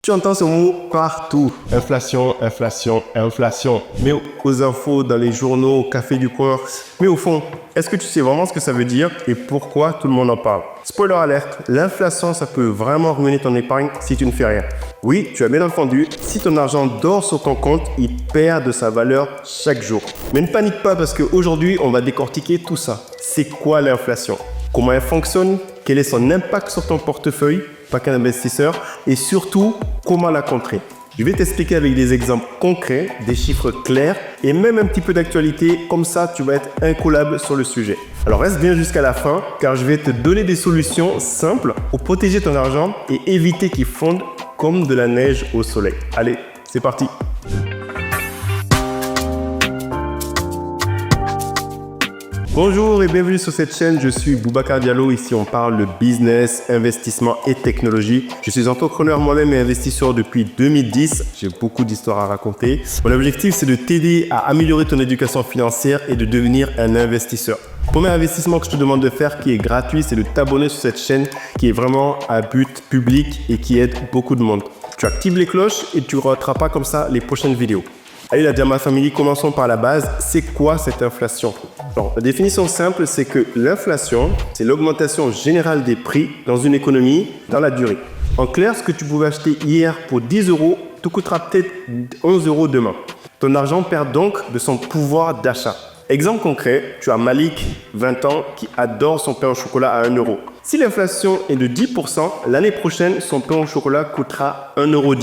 Tu entends ce mot partout. Inflation, inflation, inflation. Mais aux infos, dans les journaux, au café du coin. Mais au fond, est-ce que tu sais vraiment ce que ça veut dire et pourquoi tout le monde en parle? Spoiler alerte, l'inflation, ça peut vraiment ruiner ton épargne si tu ne fais rien. Oui, tu as bien entendu, si ton argent dort sur ton compte, il perd de sa valeur chaque jour. Mais ne panique pas parce qu'aujourd'hui, on va décortiquer tout ça. C'est quoi l'inflation? Comment elle fonctionne? Quel est son impact sur ton portefeuille, pas qu'un investisseur, et surtout, comment la contrer. Je vais t'expliquer avec des exemples concrets, des chiffres clairs et même un petit peu d'actualité, comme ça tu vas être incollable sur le sujet. Alors reste bien jusqu'à la fin car je vais te donner des solutions simples pour protéger ton argent et éviter qu'il fonde comme de la neige au soleil. Allez, c'est parti! Bonjour et bienvenue sur cette chaîne, je suis Boubacar Diallo, ici on parle de business, investissement et technologie. Je suis entrepreneur moi-même et investisseur depuis 2010, j'ai beaucoup d'histoires à raconter. Mon objectif c'est de t'aider à améliorer ton éducation financière et de devenir un investisseur. Premier investissement que je te demande de faire qui est gratuit, c'est de t'abonner sur cette chaîne qui est vraiment à but public et qui aide beaucoup de monde. Tu actives les cloches et tu ne rateras pas comme ça les prochaines vidéos. Allez la Diama Family, commençons par la base. C'est quoi cette inflation? Alors, la définition simple, c'est que l'inflation, c'est l'augmentation générale des prix dans une économie dans la durée. En clair, ce que tu pouvais acheter hier pour 10 euros te coûtera peut-être 11 euros demain. Ton argent perd donc de son pouvoir d'achat. Exemple concret, tu as Malik, 20 ans, qui adore son pain au chocolat à 1 euro. Si l'inflation est de 10%, l'année prochaine, son pain au chocolat coûtera 1,10 euro.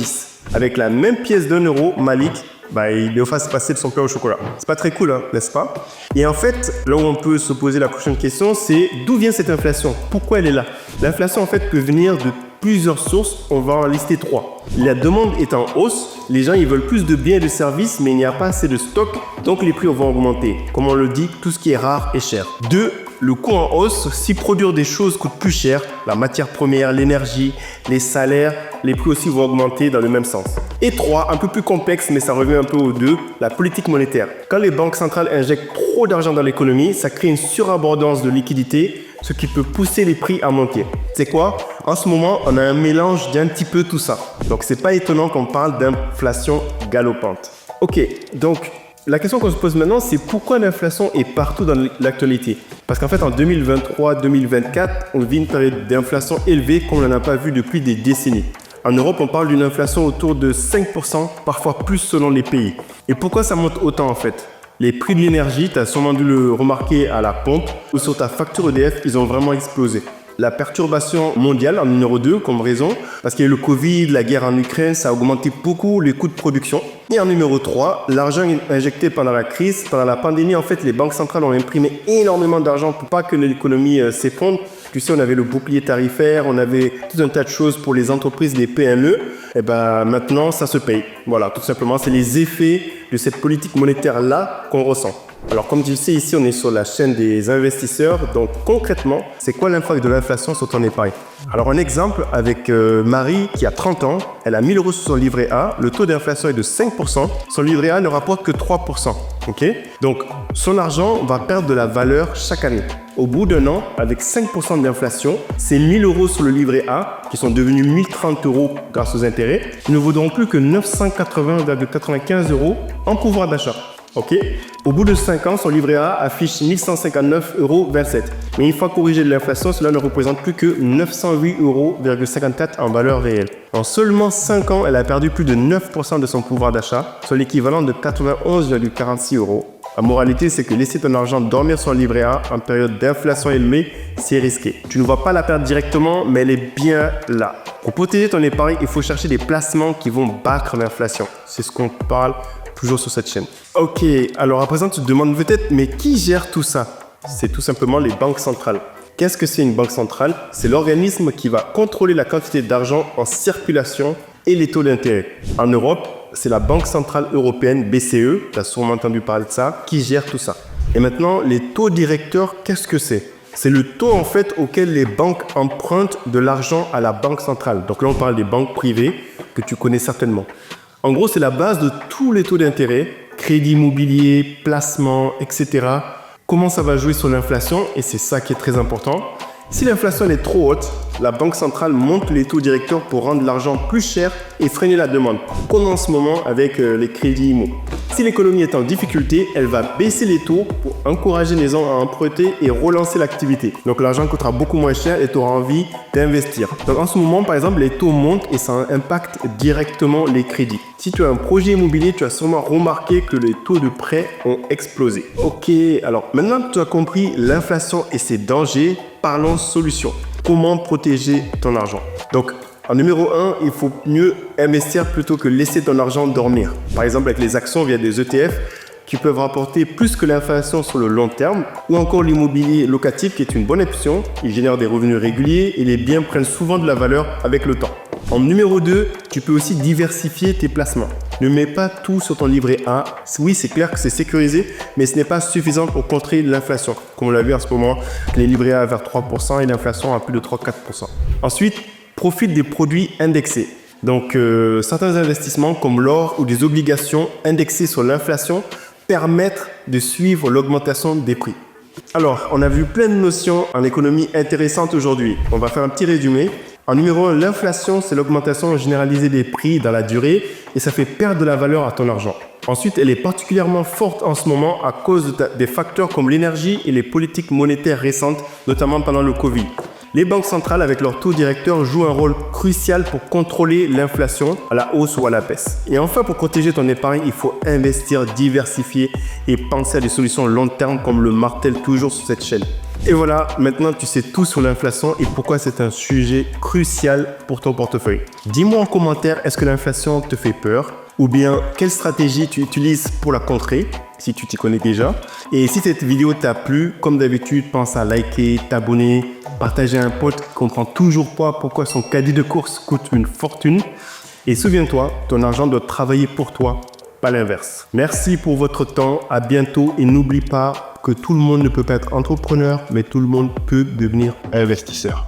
Avec la même pièce d'1 euro, Malik, il lui fasse passer de son pain au chocolat. C'est pas très cool, hein, n'est-ce pas? Et en fait, là où on peut se poser la prochaine question, c'est d'où vient cette inflation? Pourquoi elle est là? L'inflation, en fait, peut venir de plusieurs sources. On va en lister 3. La demande est en hausse. Les gens, ils veulent plus de biens et de services, mais il n'y a pas assez de stock. Donc, les prix vont augmenter. Comme on le dit, tout ce qui est rare est cher. 2. Le coût en hausse, si produire des choses coûte plus cher, la matière première, l'énergie, les salaires, les prix aussi vont augmenter dans le même sens. Et 3, un peu plus complexe, mais ça revient un peu aux deux, la politique monétaire. Quand les banques centrales injectent trop d'argent dans l'économie, ça crée une surabondance de liquidités, ce qui peut pousser les prix à monter. C'est quoi? En ce moment, on a un mélange d'un petit peu tout ça. Donc, c'est pas étonnant qu'on parle d'inflation galopante. Ok, donc la question qu'on se pose maintenant, c'est pourquoi l'inflation est partout dans l'actualité? Parce qu'en fait, en 2023-2024, on vit une période d'inflation élevée qu'on n'en a pas vu depuis des décennies. En Europe, on parle d'une inflation autour de 5%, parfois plus selon les pays. Et pourquoi ça monte autant en fait? Les prix de l'énergie, tu as sûrement dû le remarquer à la pompe ou sur ta facture EDF, ils ont vraiment explosé. La perturbation mondiale en numéro 2 comme raison, parce qu'il y a eu le Covid, la guerre en Ukraine, ça a augmenté beaucoup les coûts de production. Et en numéro 3, l'argent injecté pendant la crise, pendant la pandémie, en fait, les banques centrales ont imprimé énormément d'argent pour pas que l'économie s'effondre. Tu sais, on avait le bouclier tarifaire, on avait tout un tas de choses pour les entreprises, les PME. Et maintenant, ça se paye. Voilà, tout simplement, c'est les effets de cette politique monétaire-là qu'on ressent. Alors, comme tu le sais, ici, on est sur la chaîne des investisseurs. Donc, concrètement, c'est quoi l'impact de l'inflation sur ton épargne? Alors, un exemple avec Marie qui a 30 ans. Elle a 1000 euros sur son livret A. Le taux d'inflation est de 5%. Son livret A ne rapporte que 3%. Ok? Donc, son argent va perdre de la valeur chaque année. Au bout d'un an, avec 5% d'inflation, ces 1000 euros sur le livret A, qui sont devenus 1030 euros grâce aux intérêts, ne vaudront plus que 980,95 euros en pouvoir d'achat. Ok. Au bout de 5 ans, son livret A affiche 1159,27 euros. Mais une fois corrigé de l'inflation, cela ne représente plus que 908,54 euros en valeur réelle. En seulement 5 ans, elle a perdu plus de 9% de son pouvoir d'achat, soit l'équivalent de 91,46 euros. La moralité, c'est que laisser ton argent dormir sur un livret A en période d'inflation élevée, c'est risqué. Tu ne vois pas la perte directement, mais elle est bien là. Pour protéger ton épargne, il faut chercher des placements qui vont battre l'inflation. C'est ce qu'on parle toujours sur cette chaîne. Ok, alors à présent tu te demandes peut-être, mais qui gère tout ça? C'est tout simplement les banques centrales. Qu'est-ce que c'est une banque centrale? C'est l'organisme qui va contrôler la quantité d'argent en circulation et les taux d'intérêt. En Europe, c'est la Banque Centrale Européenne, BCE, tu as sûrement entendu parler de ça, qui gère tout ça. Et maintenant, les taux directeurs, qu'est-ce que c'est? C'est le taux en fait auquel les banques empruntent de l'argent à la banque centrale. Donc là, on parle des banques privées que tu connais certainement. En gros, c'est la base de tous les taux d'intérêt, crédit immobilier, placement, etc. Comment ça va jouer sur l'inflation? Et c'est ça qui est très important. Si l'inflation est trop haute, la banque centrale monte les taux directeurs pour rendre l'argent plus cher et freiner la demande, comme en ce moment avec les crédits IMO. Si l'économie est en difficulté, elle va baisser les taux pour encourager les gens à emprunter et relancer l'activité. Donc l'argent coûtera beaucoup moins cher et tu auras envie d'investir. Donc en ce moment, par exemple, les taux montent et ça impacte directement les crédits. Si tu as un projet immobilier, tu as sûrement remarqué que les taux de prêt ont explosé. Ok, alors maintenant que tu as compris l'inflation et ses dangers, parlons solutions. Comment protéger ton argent? Donc, en numéro 1, il faut mieux investir plutôt que laisser ton argent dormir. Par exemple, avec les actions via des ETF qui peuvent rapporter plus que l'inflation sur le long terme, ou encore l'immobilier locatif qui est une bonne option. Il génère des revenus réguliers et les biens prennent souvent de la valeur avec le temps. En numéro 2, tu peux aussi diversifier tes placements. Ne mets pas tout sur ton livret A. Oui, c'est clair que c'est sécurisé, mais ce n'est pas suffisant pour contrer l'inflation. Comme on l'a vu en ce moment, les livrets A vers 3% et l'inflation à plus de 3-4%. Ensuite, profite des produits indexés. Donc, certains investissements comme l'or ou des obligations indexées sur l'inflation permettent de suivre l'augmentation des prix. Alors, on a vu plein de notions en économie intéressantes aujourd'hui. On va faire un petit résumé. En numéro 1, l'inflation, c'est l'augmentation généralisée des prix dans la durée et ça fait perdre de la valeur à ton argent. Ensuite, elle est particulièrement forte en ce moment à cause des facteurs comme l'énergie et les politiques monétaires récentes, notamment pendant le Covid. Les banques centrales, avec leurs taux directeurs, jouent un rôle crucial pour contrôler l'inflation à la hausse ou à la baisse. Et enfin, pour protéger ton épargne, il faut investir, diversifier et penser à des solutions long terme comme le martèle toujours sur cette chaîne. Et voilà, maintenant tu sais tout sur l'inflation et pourquoi c'est un sujet crucial pour ton portefeuille. Dis-moi en commentaire, est-ce que l'inflation te fait peur? Ou bien, quelle stratégie tu utilises pour la contrer, si tu t'y connais déjà. Et si cette vidéo t'a plu, comme d'habitude, pense à liker, t'abonner, partager à un pote qui ne comprend toujours pas pourquoi son caddie de course coûte une fortune. Et souviens-toi, ton argent doit travailler pour toi, pas l'inverse. Merci pour votre temps, à bientôt et n'oublie pas que tout le monde ne peut pas être entrepreneur, mais tout le monde peut devenir investisseur.